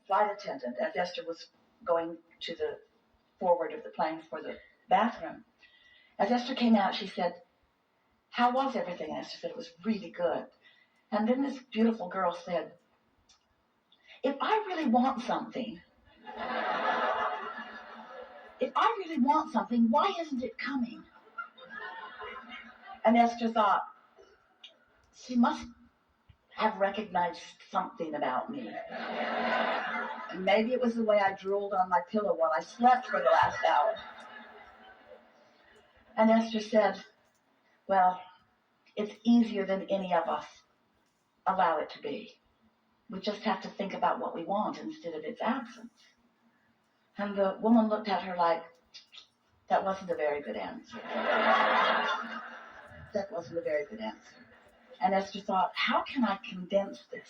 flight attendant as Esther was going to the forward of the plane for the bathroom. As Esther came out, she said, "How was everything?" And Esther said, "It was really good." And then this beautiful girl said, if I really want something, why isn't it coming? And Esther thought, she must have recognized something about me. And maybe it was the way I drooled on my pillow while I slept for the last hour. And Esther said, well, it's easier than any of us allow it to be. We just have to think about what we want instead of its absence. And the woman looked at her like, that wasn't a very good answer. That wasn't a very good answer. And Esther thought, how can I condense this?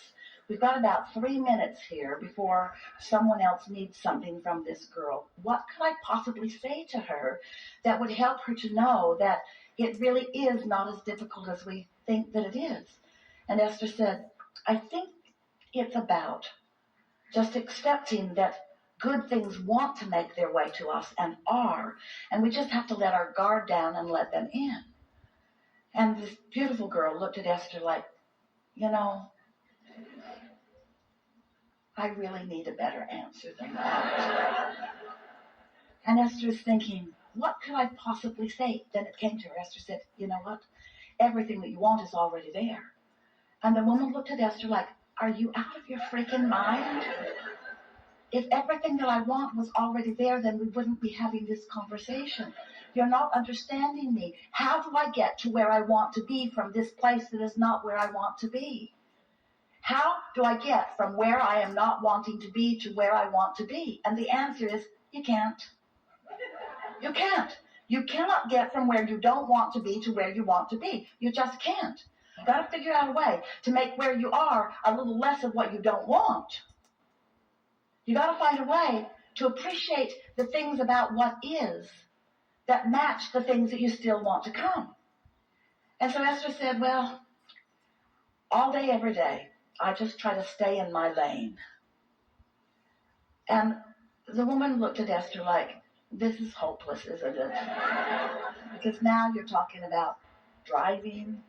We've got about 3 minutes here before someone else needs something from this girl. What could I possibly say to her that would help her to know that it really is not as difficult as we think that it is? And Esther said, I think it's about just accepting that good things want to make their way to us and are, and we just have to let our guard down and let them in. And this beautiful girl looked at Esther like, I really need a better answer than that. And Esther's thinking, what could I possibly say? Then it came to her. Esther said, you know what? Everything that you want is already there. And the woman looked at Esther like, are you out of your freaking mind? If everything that I want was already there, then we wouldn't be having this conversation. You're not understanding me. How do I get to where I want to be from this place that is not where I want to be? How do I get from where I am not wanting to be to where I want to be? And the answer is, you can't. You can't. You cannot get from where you don't want to be to where you want to be. You just can't. You've got to figure out a way to make where you are a little less of what you don't want. You got to find a way to appreciate the things about what is that match the things that you still want to come. And so Esther said, well, all day, every day, I just try to stay in my lane. And the woman looked at Esther like, this is hopeless, isn't it? Because now you're talking about driving.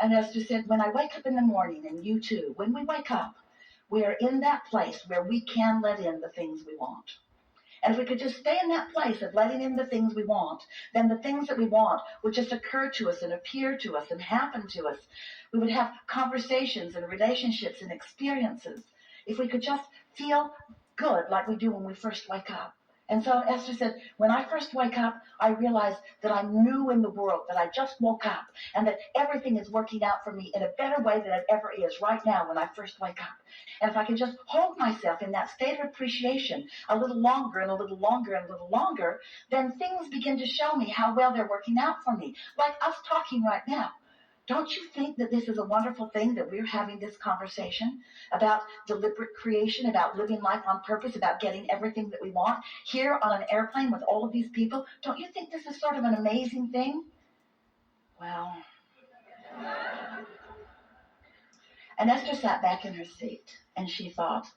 And Esther said, when I wake up in the morning, and you too, when we wake up, we are in that place where we can let in the things we want. And if we could just stay in that place of letting in the things we want, then the things that we want would just occur to us and appear to us and happen to us. We would have conversations and relationships and experiences. If we could just feel good like we do when we first wake up. And so Esther said, when I first wake up, I realize that I'm new in the world, that I just woke up, and that everything is working out for me in a better way than it ever is right now when I first wake up. And if I can just hold myself in that state of appreciation a little longer and a little longer and a little longer, then things begin to show me how well they're working out for me. Like us talking right now. Don't you think that this is a wonderful thing that we're having this conversation about deliberate creation, about living life on purpose, about getting everything that we want here on an airplane with all of these people? Don't you think this is sort of an amazing thing? Well, and Esther sat back in her seat and she thought,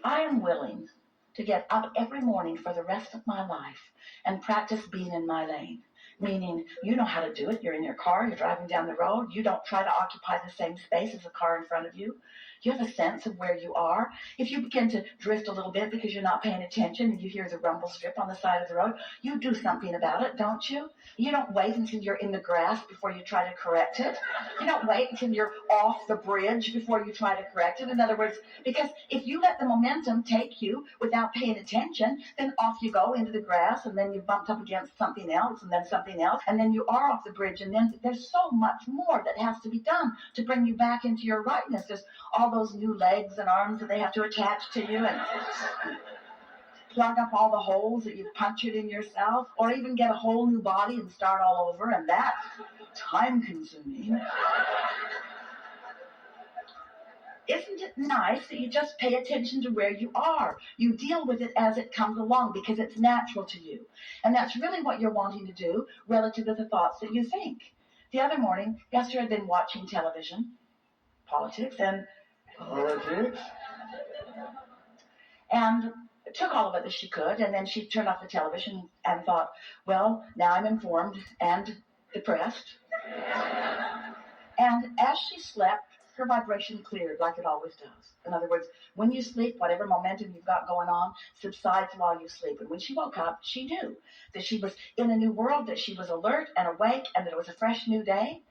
I am willing to get up every morning for the rest of my life and practice being in my lane. Meaning, you know how to do it. You're in your car, you're driving down the road. You don't try to occupy the same space as the car in front of you. You have a sense of where you are. If you begin to drift a little bit because you're not paying attention and you hear the rumble strip on the side of the road, you do something about it, don't you? You don't wait until you're in the grass before you try to correct it. You don't wait until you're off the bridge before you try to correct it. In other words, because if you let the momentum take you without paying attention, then off you go into the grass, and then you bumped up against something else, and then something else, and then you are off the bridge, and then there's so much more that has to be done to bring you back into your rightness. There's all those new legs and arms that they have to attach to you and plug up all the holes that you've punctured in yourself, or even get a whole new body and start all over, and that's time-consuming. Isn't it nice that you just pay attention to where you are? You deal with it as it comes along because it's natural to you. And that's really what you're wanting to do relative to the thoughts that you think. The other morning, Esther had been watching television, politics, And took all of it that she could, and then she turned off the television and thought, well, now I'm informed and depressed. And as she slept, her vibration cleared like it always does. In other words, when you sleep, whatever momentum you've got going on subsides while you sleep. And when she woke up, she knew that she was in a new world, that she was alert and awake, and that it was a fresh new day.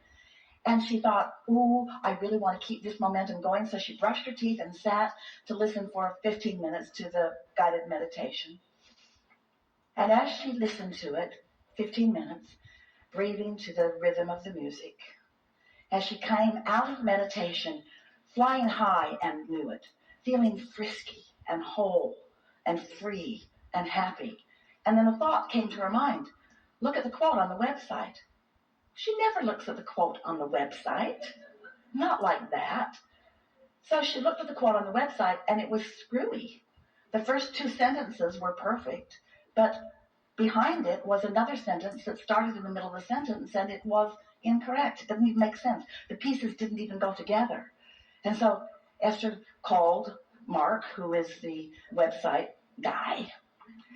And she thought, ooh, I really want to keep this momentum going. So she brushed her teeth and sat to listen for 15 minutes to the guided meditation. And as she listened to it, 15 minutes, breathing to the rhythm of the music, as she came out of meditation, flying high and knew it, feeling frisky and whole and free and happy. And then a thought came to her mind. Look at the quote on the website. She never looks at the quote on the website. Not like that. So she looked at the quote on the website, and it was screwy. The first two sentences were perfect, but behind it was another sentence that started in the middle of the sentence, and it was incorrect. It didn't even make sense. The pieces didn't even go together. And so Esther called Mark, who is the website guy,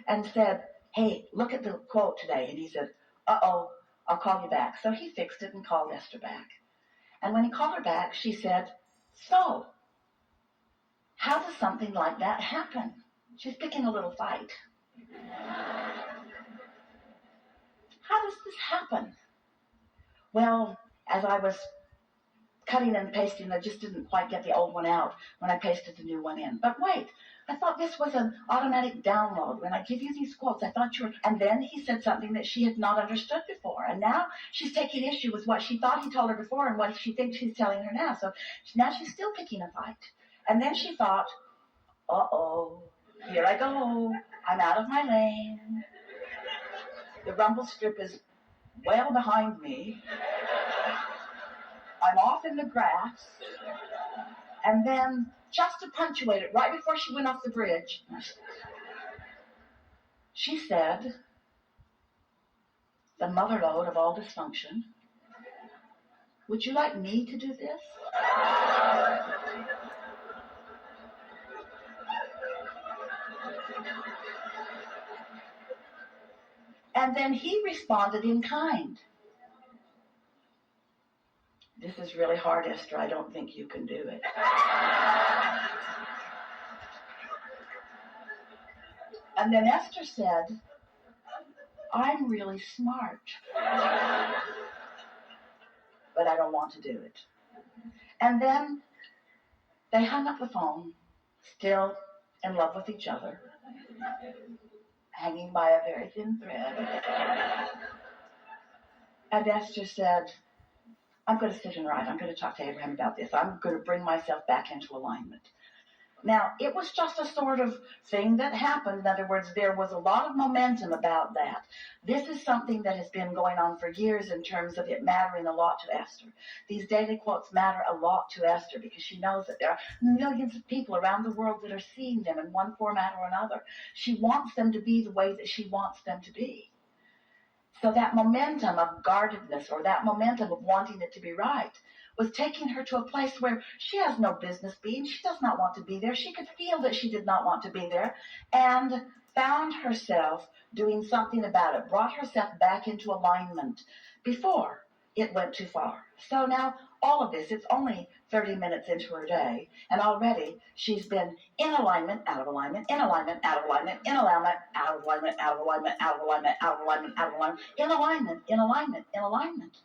and said, hey, look at the quote today. And he said, uh-oh, I'll call you back. So he fixed it and called Esther back. And when he called her back, she said, so, how does something like that happen? She's picking a little fight. How does this happen? Well, as I was cutting and pasting, I just didn't quite get the old one out when I pasted the new one in. But wait, I thought this was an automatic download. When I give you these quotes, I thought you were... And then he said something that she had not understood before. And now she's taking issue with what she thought he told her before and what she thinks he's telling her now. So now she's still picking a fight. And then she thought, uh-oh, here I go. I'm out of my lane. The rumble strip is well behind me. I'm off in the grass. And then, just to punctuate it, right before she went off the bridge, she said, the motherlode of all dysfunction, would you like me to do this? And then he responded in kind. This is really hard, Esther. I don't think you can do it. And then Esther said, I'm really smart, but I don't want to do it. And then they hung up the phone, still in love with each other, hanging by a very thin thread. And Esther said, I'm going to sit and write. I'm going to talk to Abraham about this. I'm going to bring myself back into alignment. Now, it was just a sort of thing that happened. In other words, there was a lot of momentum about that. This is something that has been going on for years in terms of it mattering a lot to Esther. These daily quotes matter a lot to Esther because she knows that there are millions of people around the world that are seeing them in one format or another. She wants them to be the way that she wants them to be. So that momentum of guardedness or that momentum of wanting it to be right was taking her to a place where she has no business being. She does not want to be there. She could feel that she did not want to be there and found herself doing something about it, brought herself back into alignment before it went too far. So now all of this, it's only 30 minutes into her day, and already she's been in alignment, out of alignment, in alignment, out of alignment, in alignment, out of alignment, out of alignment, out of alignment, out of alignment, out of alignment, in alignment, in alignment, in alignment.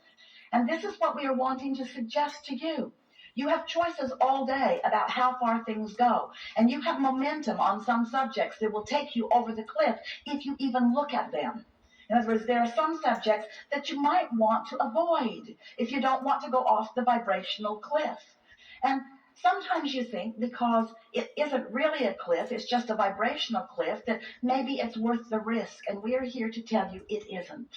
And this is what we are wanting to suggest to you. You have choices all day about how far things go, and you have momentum on some subjects that will take you over the cliff if you even look at them. In other words, there are some subjects that you might want to avoid if you don't want to go off the vibrational cliff. And sometimes you think because it isn't really a cliff, it's just a vibrational cliff, that maybe it's worth the risk. And we are here to tell you it isn't,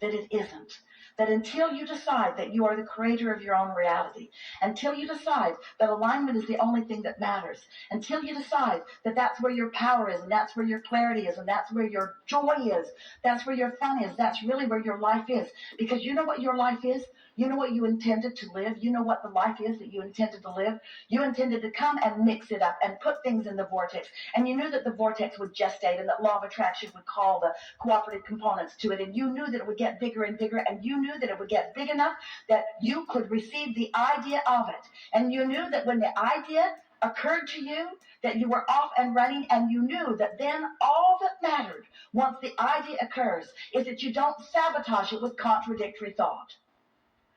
that it isn't. That until you decide that you are the creator of your own reality, until you decide that alignment is the only thing that matters, until you decide that that's where your power is, and that's where your clarity is, and that's where your joy is, that's where your fun is, that's really where your life is. Because you know what your life is? You know what you intended to live. You know what the life is that you intended to live. You intended to come and mix it up and put things in the vortex. And you knew that the vortex would gestate and that law of attraction would call the cooperative components to it. And you knew that it would get bigger and bigger. And you knew that it would get big enough that you could receive the idea of it. And you knew that when the idea occurred to you, that you were off and running, and you knew that then all that mattered once the idea occurs is that you don't sabotage it with contradictory thought,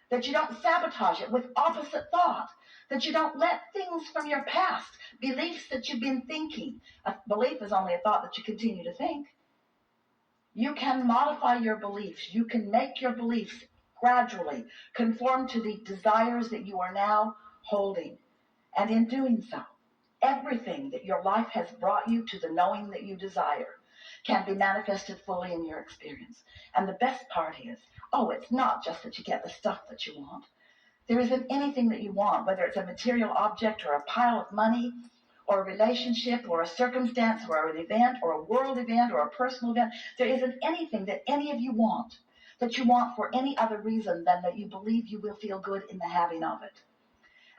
that you don't sabotage it with opposite thought, that you don't let things from your past, beliefs that you've been thinking. A belief is only a thought that you continue to think. You can modify your beliefs. You can make your beliefs gradually conform to the desires that you are now holding. And in doing so, everything that your life has brought you to the knowing that you desire can be manifested fully in your experience. And the best part is, it's not just that you get the stuff that you want. There isn't anything that you want, whether it's a material object or a pile of money or a relationship or a circumstance or an event or a world event or a personal event. There isn't anything that any of you want that you want for any other reason than that you believe you will feel good in the having of it.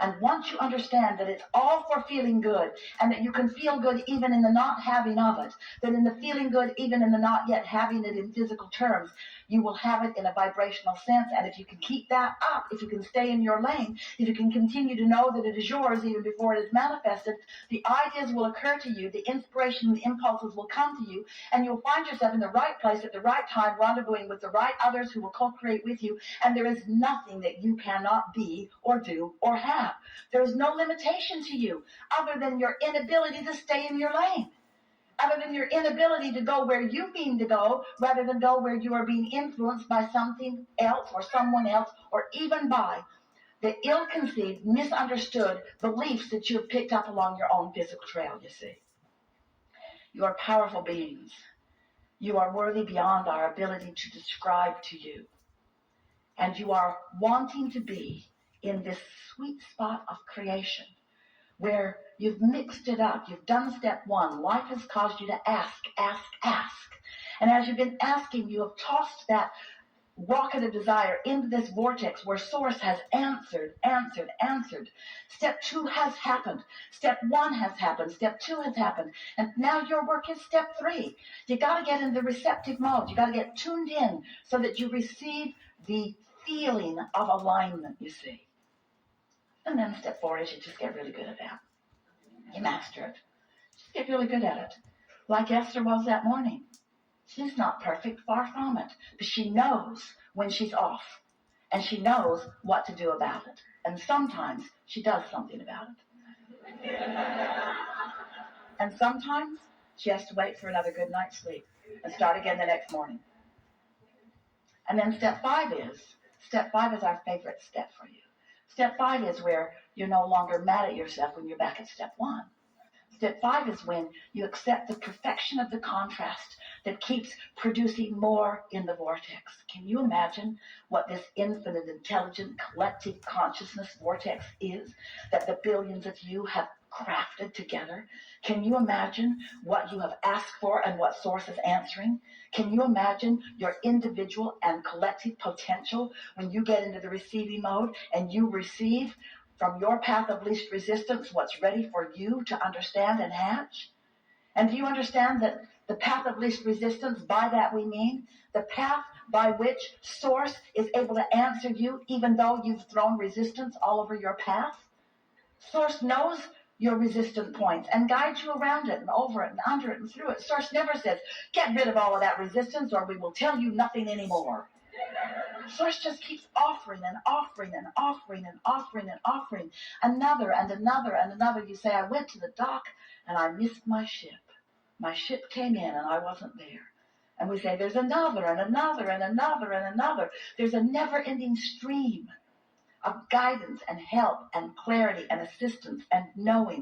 And once you understand that it's all for feeling good, and that you can feel good even in the not having of it, that in the feeling good even in the not yet having it in physical terms, you will have it in a vibrational sense. And if you can keep that up, if you can stay in your lane, if you can continue to know that it is yours even before it is manifested, the ideas will occur to you, the inspiration and the impulses will come to you, and you'll find yourself in the right place at the right time, rendezvousing with the right others who will co-create with you. And there is nothing that you cannot be or do or have. There is no limitation to you other than your inability to stay in your lane, other than your inability to go where you mean to go rather than go where you are being influenced by something else or someone else, or even by the ill-conceived, misunderstood beliefs that you have picked up along your own physical trail, you see. You are powerful beings. You are worthy beyond our ability to describe to you. And you are wanting to be in this sweet spot of creation where you've mixed it up. You've done step one. Life has caused you to ask. And as you've been asking, you have tossed that rocket of desire into this vortex where Source has answered. Step two has happened. Step one has happened. Step two has happened. And now your work is step three. You got to get in the receptive mode. You got to get tuned in so that you receive the feeling of alignment, you see. And then step four is you just get really good at that. You master it. Just get really good at it. Like Esther was that morning. She's not perfect, far from it. But she knows when she's off. And she knows what to do about it. And sometimes she does something about it. And sometimes she has to wait for another good night's sleep and start again the next morning. And then step five is our favorite step for you. Step five is where you're no longer mad at yourself when you're back at step one. Step five is when you accept the perfection of the contrast that keeps producing more in the vortex. Can you imagine what this infinite, intelligent, collective consciousness vortex is that the billions of you have crafted together? Can you imagine what you have asked for and what Source is answering? Can you imagine your individual and collective potential when you get into the receiving mode and you receive from your path of least resistance what's ready for you to understand and hatch? And do you understand that the path of least resistance, by that we mean the path by which Source is able to answer you even though you've thrown resistance all over your path? Source knows your resistant points and guides you around it and over it and under it and through it. Source never says, get rid of all of that resistance or we will tell you nothing anymore. Source just keeps offering and offering and offering and offering and offering another and another and another. You say, I went to the dock and I missed my ship. My ship came in and I wasn't there. And we say, there's another and another and another and another. There's a never-ending stream of guidance and help and clarity and assistance and knowing